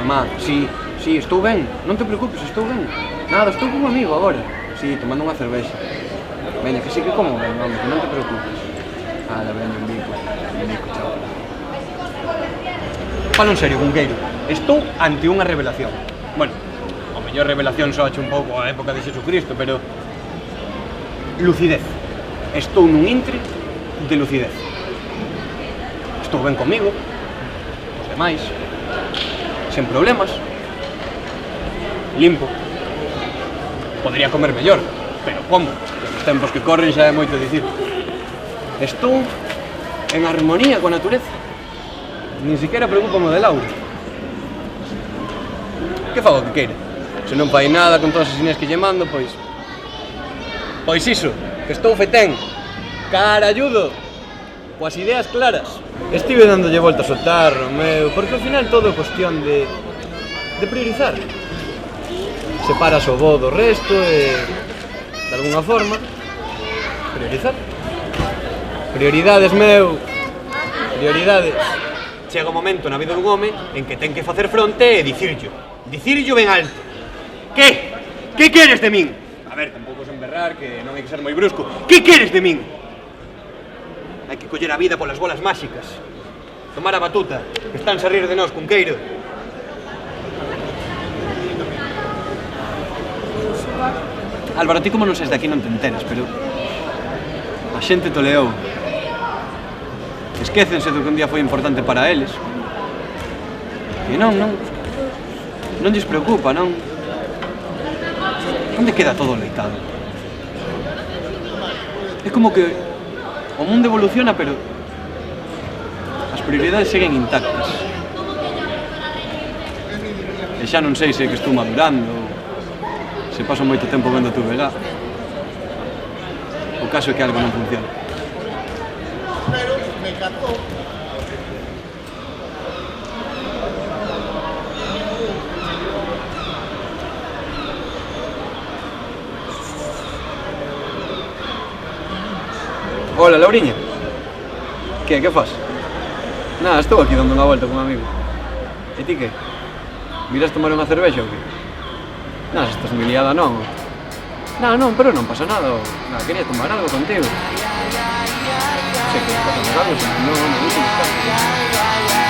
Mamá, si, estou ben, non te preocupes, estou ben. Nada, estou con un amigo agora. Si, tomando unha cervexa. Veña, que sí que como ben, home, que non te preocupes. Ala, veña, un bico, chao. Falo en serio, Cunqueiro, estou ante unha revelación. Bueno, a mellor revelación soache un pouco a época de Jesucristo, pero... lucidez. Estou nun intre de lucidez. Estou ben comigo, os demais, sen problemas, limpo. Podría comer mellor, pero como? Os tempos que corren xa é moito dicir. Estou en armonía coa natureza. Nin siquiera preocúpame de Laura. Que fago que queira? Se non fai nada con todas as ideas que lle mando, pois iso, que estou fetén, caralludo, coas ideas claras. Estive dándolle voltas ao tarro, meu, porque ao final todo é cuestión de priorizar. Separas o bo do resto e, de alguna forma, priorizar. Prioridades, meu, prioridades. Chega o momento na vida dun home en que ten que facer fronte e dicirllo ben alto. Que? Que queres de min? A ver, tampouco sen berrar, que non hai que ser moi brusco. Que queres de min? Hai que coller a vida polas bolas máxicas. Tomar a batuta, que están a rir de nós, Cunqueiro. Álvaro, ti como non ses de aquí non te enteras, pero... a xente toleou. Esquécense do que un día foi importante para eles. E non lles preocupa, non? Onde queda todo leitado? É como que o mundo evoluciona, pero as prioridades seguen intactas. E xa non sei se é que estou madurando, se paso moito tempo vendo a tu vegá. O caso é que algo non funciona. Hola, Lauriña. Que fas? Nada, estou aquí dando unha volta con un amigo. E ti que? Miras tomar unha cervexa ou que? Nada, se estás moi liada non. Non, pero non pasa nada. Nada, quería tomar algo contigo. Sei que pasa algo, se non me gusta buscar.